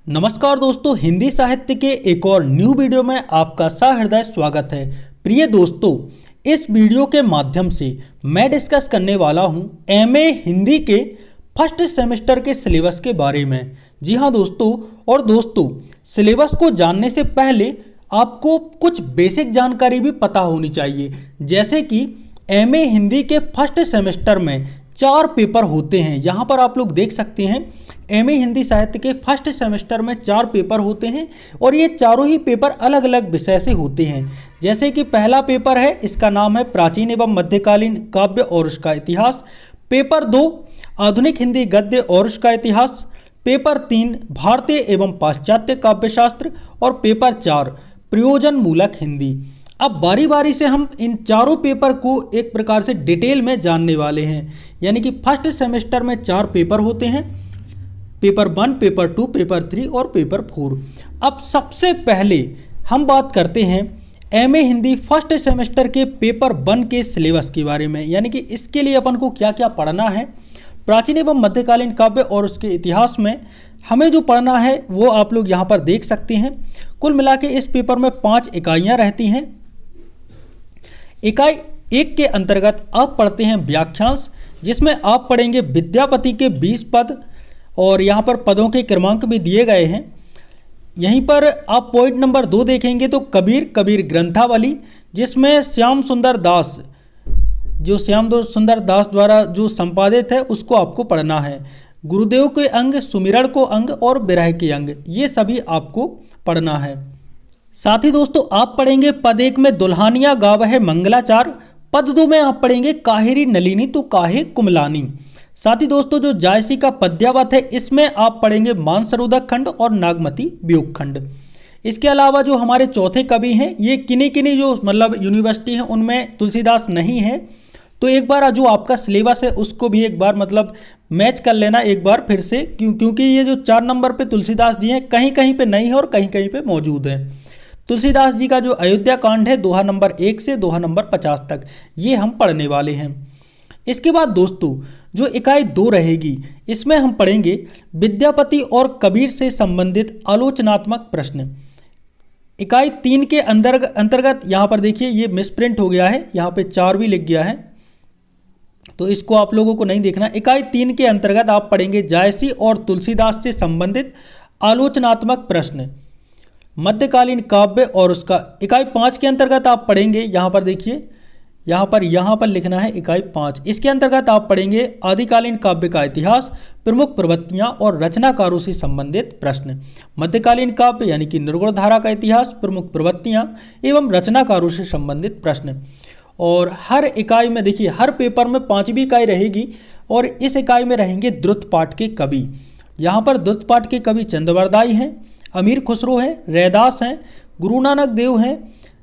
नमस्कार दोस्तों, हिंदी साहित्य के एक और न्यू वीडियो में आपका सहृदय स्वागत है। प्रिय दोस्तों, इस वीडियो के माध्यम से मैं डिस्कस करने वाला हूं एमए हिंदी के फर्स्ट सेमेस्टर के सिलेबस के बारे में। जी हां दोस्तों, सिलेबस को जानने से पहले आपको कुछ बेसिक जानकारी भी पता होनी चाहिए। जैसे कि एमए हिंदी के फर्स्ट सेमेस्टर में 4 पेपर होते हैं। यहाँ पर आप लोग देख सकते हैं एमए हिंदी साहित्य के फर्स्ट सेमेस्टर में 4 पेपर होते हैं और ये चारों ही पेपर अलग अलग विषय से होते हैं। जैसे कि पहला पेपर है, इसका नाम है प्राचीन एवं मध्यकालीन काव्य और उसका इतिहास। पेपर 2 आधुनिक हिंदी गद्य और उसका इतिहास। पेपर 3 भारतीय एवं पाश्चात्य काव्यशास्त्र और पेपर 4 प्रयोजन मूलक हिंदी। अब बारी बारी से हम इन चारों पेपर को एक प्रकार से डिटेल में जानने वाले हैं। यानी कि फर्स्ट सेमेस्टर में 4 पेपर होते हैं, पेपर 1, पेपर 2, पेपर 3 और पेपर 4। अब सबसे पहले हम बात करते हैं एमए हिंदी फर्स्ट सेमेस्टर के पेपर 1 के सिलेबस के बारे में। यानी कि इसके लिए अपन को क्या क्या पढ़ना है। प्राचीन एवं मध्यकालीन काव्य और उसके इतिहास में हमें जो पढ़ना है वो आप लोग यहाँ पर देख सकते हैं। कुल मिला के इस पेपर में 5 इकाइयाँ रहती हैं। इकाई 1 के अंतर्गत आप पढ़ते हैं व्याख्यांश, जिसमें आप पढ़ेंगे विद्यापति के 20 पद और यहाँ पर पदों के क्रमांक भी दिए गए हैं। यहीं पर आप पॉइंट नंबर 2 देखेंगे तो कबीर ग्रंथावली, जिसमें श्याम सुंदर दास द्वारा जो संपादित है उसको आपको पढ़ना है। गुरुदेव के अंग, सुमिरन को अंग और विरह के अंग, ये सभी आपको पढ़ना है। साथ ही दोस्तों आप पढ़ेंगे पद 1 में दुल्हानिया गावह मंगलाचार, पद 2 में आप पढ़ेंगे काहेरी नलिनी तो काहे कुमलानी। साथ ही दोस्तों जो जायसी का पद्यावत है, इसमें आप पढ़ेंगे मानसरोधक खंड और नागमती वियोग खंड। इसके अलावा जो हमारे चौथे कवि हैं, ये किन्हीं जो मतलब यूनिवर्सिटी हैं उनमें तुलसीदास नहीं है। तो एक बार जो आपका सिलेबस है उसको भी एक बार मतलब मैच कर लेना एक बार फिर से, क्योंकि ये जो 4 नंबर पे तुलसीदास जी हैं कहीं कहीं पे नहीं है और कहीं कहीं पे मौजूद है। तुलसीदास जी का जो अयोध्या कांड है दोहा नंबर 1 से दोहा नंबर 50 तक, ये हम पढ़ने वाले हैं। इसके बाद दोस्तों जो इकाई 2 रहेगी, इसमें हम पढ़ेंगे विद्यापति और कबीर से संबंधित आलोचनात्मक प्रश्न। इकाई 3 के अंतर्गत यहाँ पर देखिए ये मिसप्रिंट हो गया है, यहाँ पे 4 भी लिख गया है तो इसको आप लोगों को नहीं देखना। इकाई 3 के अंतर्गत आप पढ़ेंगे जायसी और तुलसीदास से संबंधित आलोचनात्मक प्रश्न, मध्यकालीन काव्य और उसका। इकाई 5 के अंतर्गत आप पढ़ेंगे, यहाँ पर देखिए यहाँ पर लिखना है इकाई 5। इसके अंतर्गत आप पढ़ेंगे आदिकालीन काव्य का इतिहास, प्रमुख प्रवृत्तियाँ और रचनाकारों से संबंधित प्रश्न। मध्यकालीन काव्य यानी कि निर्गुण धारा का इतिहास, प्रमुख प्रवृत्तियाँ एवं रचनाकारों से संबंधित प्रश्न। और हर इकाई में देखिए हर पेपर में 5वीं इकाई रहेगी और इस इकाई में रहेंगे द्रुत पाठ के कवि। यहाँ पर द्रुत पाठ के कवि चंद्रवरदाई हैं, अमीर खुसरो हैं, रैदास हैं, गुरु नानक देव हैं,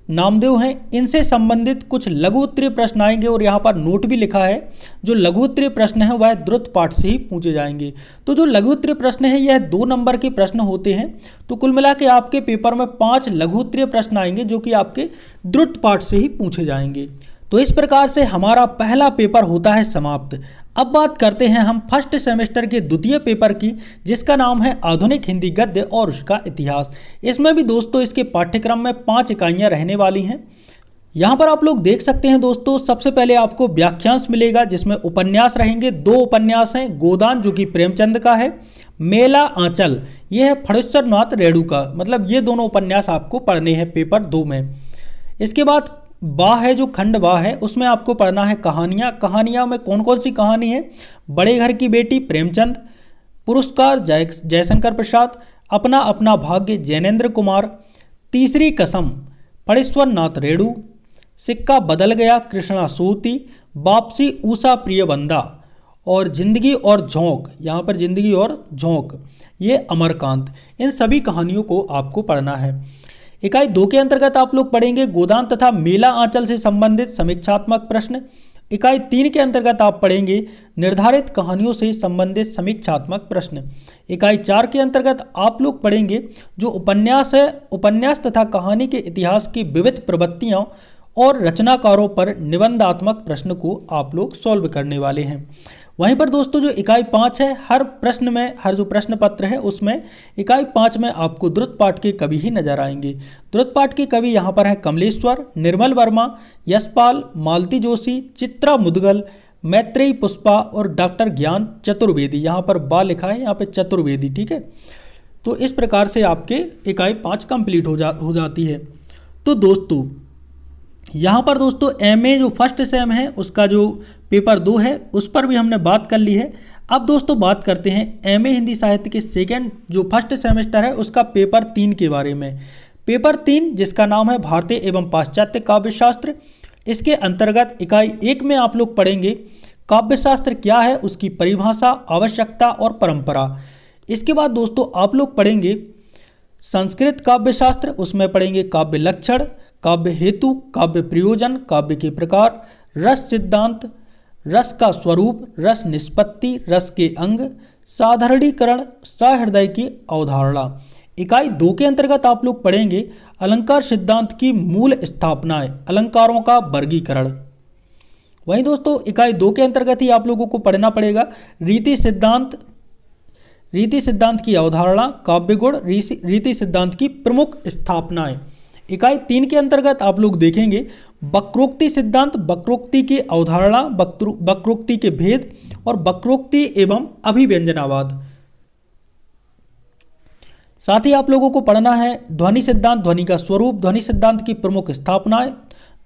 नामदेव हैं। इनसे संबंधित कुछ लघु उत्तरीय प्रश्न आएंगे और यहाँ पर नोट भी लिखा है जो लघु उत्तरीय प्रश्न है वह द्रुत पाठ से ही पूछे जाएंगे। तो जो लघु उत्तरीय प्रश्न है यह 2 नंबर के प्रश्न होते हैं। तो कुल मिला के आपके पेपर में 5 लघु उत्तरीय प्रश्न आएंगे जो कि आपके द्रुत पाठ से ही पूछे जाएंगे। तो इस प्रकार से हमारा पहला पेपर होता है समाप्त। अब बात करते हैं हम फर्स्ट सेमेस्टर के द्वितीय पेपर की, जिसका नाम है आधुनिक हिंदी गद्य और उसका इतिहास। इसमें भी दोस्तों इसके पाठ्यक्रम में 5 इकाइयाँ रहने वाली हैं। यहाँ पर आप लोग देख सकते हैं दोस्तों, सबसे पहले आपको व्याख्यांश मिलेगा जिसमें उपन्यास रहेंगे। 2 उपन्यास हैं, गोदान जो कि प्रेमचंद का है, मेला आंचल ये है फणीश्वर नाथ रेणु का। मतलब ये दोनों उपन्यास आपको पढ़ने हैं पेपर 2 में। इसके बाद बा है जो खंड बा है, उसमें आपको पढ़ना है कहानियाँ। कहानियाँ में कौन कौन सी कहानी है? बड़े घर की बेटी प्रेमचंद, पुरस्कार जयशंकर प्रसाद, अपना अपना भाग्य जैनेन्द्र कुमार, तीसरी कसम फणीश्वर नाथ रेणु, सिक्का बदल गया कृष्णा सोती, वापसी ऊषा प्रियबंदा और जिंदगी और झोंक, यहाँ पर जिंदगी और झोंक ये अमरकांत। इन सभी कहानियों को आपको पढ़ना है। इकाई 2 के अंतर्गत आप लोग पढ़ेंगे गोदान तथा मेला आंचल से संबंधित समीक्षात्मक प्रश्न। इकाई 3 के अंतर्गत आप पढ़ेंगे निर्धारित कहानियों से संबंधित समीक्षात्मक प्रश्न। इकाई 4 के अंतर्गत आप लोग पढ़ेंगे जो उपन्यास है, उपन्यास तथा कहानी के इतिहास की विविध प्रवृत्तियाँ और रचनाकारों पर निबंधात्मक प्रश्न को आप लोग सॉल्व करने वाले हैं। वहीं पर दोस्तों जो इकाई 5 है, हर जो प्रश्न पत्र है उसमें इकाई 5 में आपको द्रुत पाठ के कवि ही नजर आएंगे। द्रुत पाठ के कवि यहाँ पर हैं कमलेश्वर, निर्मल वर्मा, यशपाल, मालती जोशी, चित्रा मुदगल, मैत्रेयी पुष्पा और डॉक्टर ज्ञान चतुर्वेदी। यहाँ पर बा लिखा है, यहाँ पे चतुर्वेदी, ठीक है। तो इस प्रकार से आपके इकाई 5 कंप्लीट हो जाती है। तो दोस्तों यहाँ पर दोस्तों एमए जो फर्स्ट सेम है उसका जो पेपर 2 है उस पर भी हमने बात कर ली है। अब दोस्तों बात करते हैं एमए हिंदी साहित्य के सेकेंड जो फर्स्ट सेमेस्टर है उसका पेपर 3 के बारे में। पेपर 3 जिसका नाम है भारतीय एवं पाश्चात्य काव्यशास्त्र, इसके अंतर्गत इकाई 1 में आप लोग पढ़ेंगे काव्यशास्त्र क्या है, उसकी परिभाषा, आवश्यकता और परंपरा। इसके बाद दोस्तों आप लोग पढ़ेंगे संस्कृत काव्यशास्त्र, उसमें पढ़ेंगे काव्य लक्षण, काव्य हेतु, काव्य प्रयोजन, काव्य के प्रकार, रस सिद्धांत, रस का स्वरूप, रस निष्पत्ति, रस के अंग, साधारणीकरण, सहृदय की अवधारणा। इकाई 2 के अंतर्गत आप लोग पढ़ेंगे अलंकार सिद्धांत की मूल स्थापनाएं, अलंकारों का वर्गीकरण। वहीं दोस्तों इकाई 2 के अंतर्गत ही आप लोगों को पढ़ना पड़ेगा रीति सिद्धांत की अवधारणा, काव्य गुण, रीति सिद्धांत की प्रमुख स्थापनाएं। इकाई 3 के अंतर्गत आप लोग देखेंगे वक्रोक्ति सिद्धांत, वक्रोक्ति की अवधारणा, वक्रोक्ति के भेद और वक्रोक्ति एवं अभिव्यंजनावाद। साथ ही आप लोगों को पढ़ना है ध्वनि सिद्धांत, ध्वनि का स्वरूप, ध्वनि सिद्धांत की प्रमुख स्थापनाएं,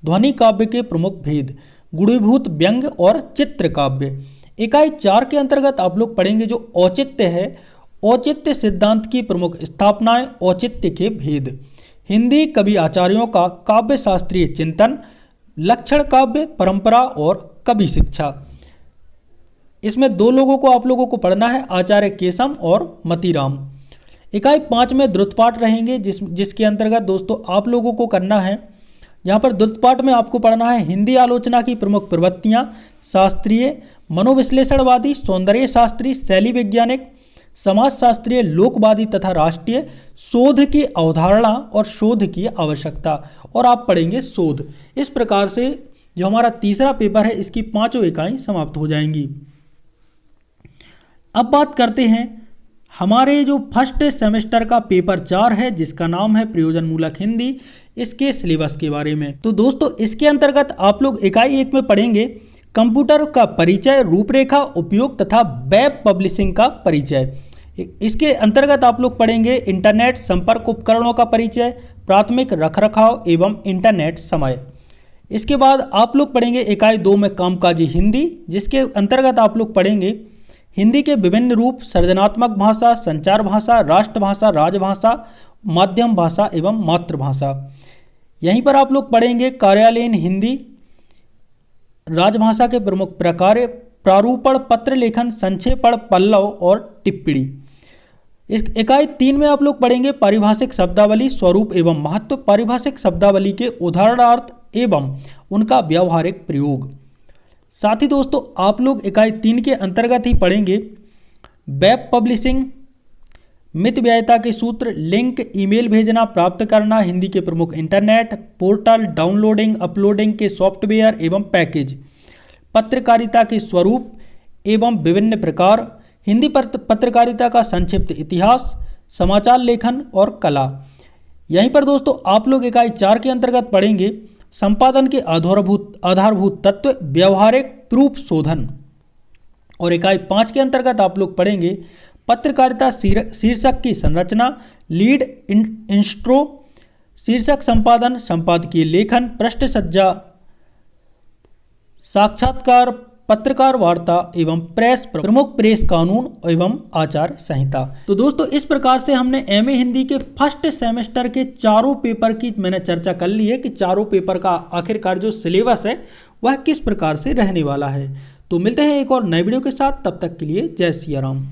ध्वनि काव्य के प्रमुख भेद, गुणीभूत व्यंग और चित्र काव्य। इकाई 4 के अंतर्गत आप लोग पढ़ेंगे जो औचित्य है, औचित्य सिद्धांत की प्रमुख स्थापनाएं, औचित्य के भेद, हिंदी कवि आचार्यों का काव्य शास्त्रीय चिंतन, लक्षण काव्य, परंपरा और कवि शिक्षा। इसमें 2 लोगों को आप लोगों को पढ़ना है आचार्य केशम और मतीराम। इकाई 5 में द्रुतपाठ रहेंगे जिसके अंतर्गत दोस्तों आप लोगों को करना है, यहाँ पर द्रुतपाठ में आपको पढ़ना है हिंदी आलोचना की प्रमुख प्रवृत्तियाँ, शास्त्रीय, मनोविश्लेषणवादी, सौंदर्य शास्त्री, शैली वैज्ञानिक, समाजशास्त्रीय, लोकवादी तथा राष्ट्रीय, शोध की अवधारणा और शोध की आवश्यकता, और आप पढ़ेंगे शोध। इस प्रकार से जो हमारा तीसरा पेपर है इसकी 5 इकाई समाप्त हो जाएंगी। अब बात करते हैं हमारे जो फर्स्ट सेमेस्टर का पेपर 4 है जिसका नाम है प्रयोजन मूलक हिंदी, इसके सिलेबस के बारे में। तो दोस्तों इसके अंतर्गत आप लोग इकाई 1 में पढ़ेंगे कंप्यूटर का परिचय, रूपरेखा, उपयोग तथा वेब पब्लिशिंग का परिचय। इसके अंतर्गत आप लोग पढ़ेंगे इंटरनेट संपर्क उपकरणों का परिचय, प्राथमिक रखरखाव एवं इंटरनेट समय। इसके बाद आप लोग पढ़ेंगे इकाई 2 में कामकाजी हिंदी, जिसके अंतर्गत आप लोग पढ़ेंगे हिंदी के विभिन्न रूप, सृजनात्मक भाषा, संचार भाषा, राष्ट्रभाषा, राजभाषा, माध्यम भाषा एवं मातृभाषा। यहीं पर आप लोग पढ़ेंगे कार्यालयीन हिंदी, राजभाषा के प्रमुख प्रकार, प्रारूपण, पत्र लेखन, संक्षेपण, पल्लव और टिप्पणी। इस इकाई 3 में आप लोग पढ़ेंगे पारिभाषिक शब्दावली, स्वरूप एवं महत्व, पारिभाषिक शब्दावली के उदाहरणार्थ एवं उनका व्यावहारिक प्रयोग। साथ ही दोस्तों आप लोग इकाई 3 के अंतर्गत ही पढ़ेंगे वेब पब्लिशिंग, मितव्ययिता के सूत्र, लिंक, ईमेल भेजना, प्राप्त करना, हिंदी के प्रमुख इंटरनेट पोर्टल, डाउनलोडिंग, अपलोडिंग के सॉफ्टवेयर एवं पैकेज, पत्रकारिता के स्वरूप एवं विभिन्न प्रकार, हिंदी पत्रकारिता का संक्षिप्त इतिहास, समाचार लेखन और कला। यहीं पर दोस्तों आप लोग इकाई 4 के अंतर्गत पढ़ेंगे संपादन के आधारभूत तत्व, व्यवहारिक प्रूफ शोधन। और इकाई 5 के अंतर्गत आप लोग पढ़ेंगे पत्रकारिता शीर्षक की संरचना, लीड, इंस्ट्रो, शीर्षक संपादन, संपादकीय लेखन, पृष्ठ सज्जा, साक्षात्कार, पत्रकार वार्ता एवं प्रमुख प्रेस कानून एवं आचार संहिता। तो दोस्तों इस प्रकार से हमने एमए हिंदी के फर्स्ट सेमेस्टर के चारों पेपर की मैंने चर्चा कर ली है कि चारों पेपर का आखिरकार जो सिलेबस है वह किस प्रकार से रहने वाला है। तो मिलते हैं एक और नए वीडियो के साथ, तब तक के लिए जय सिया राम।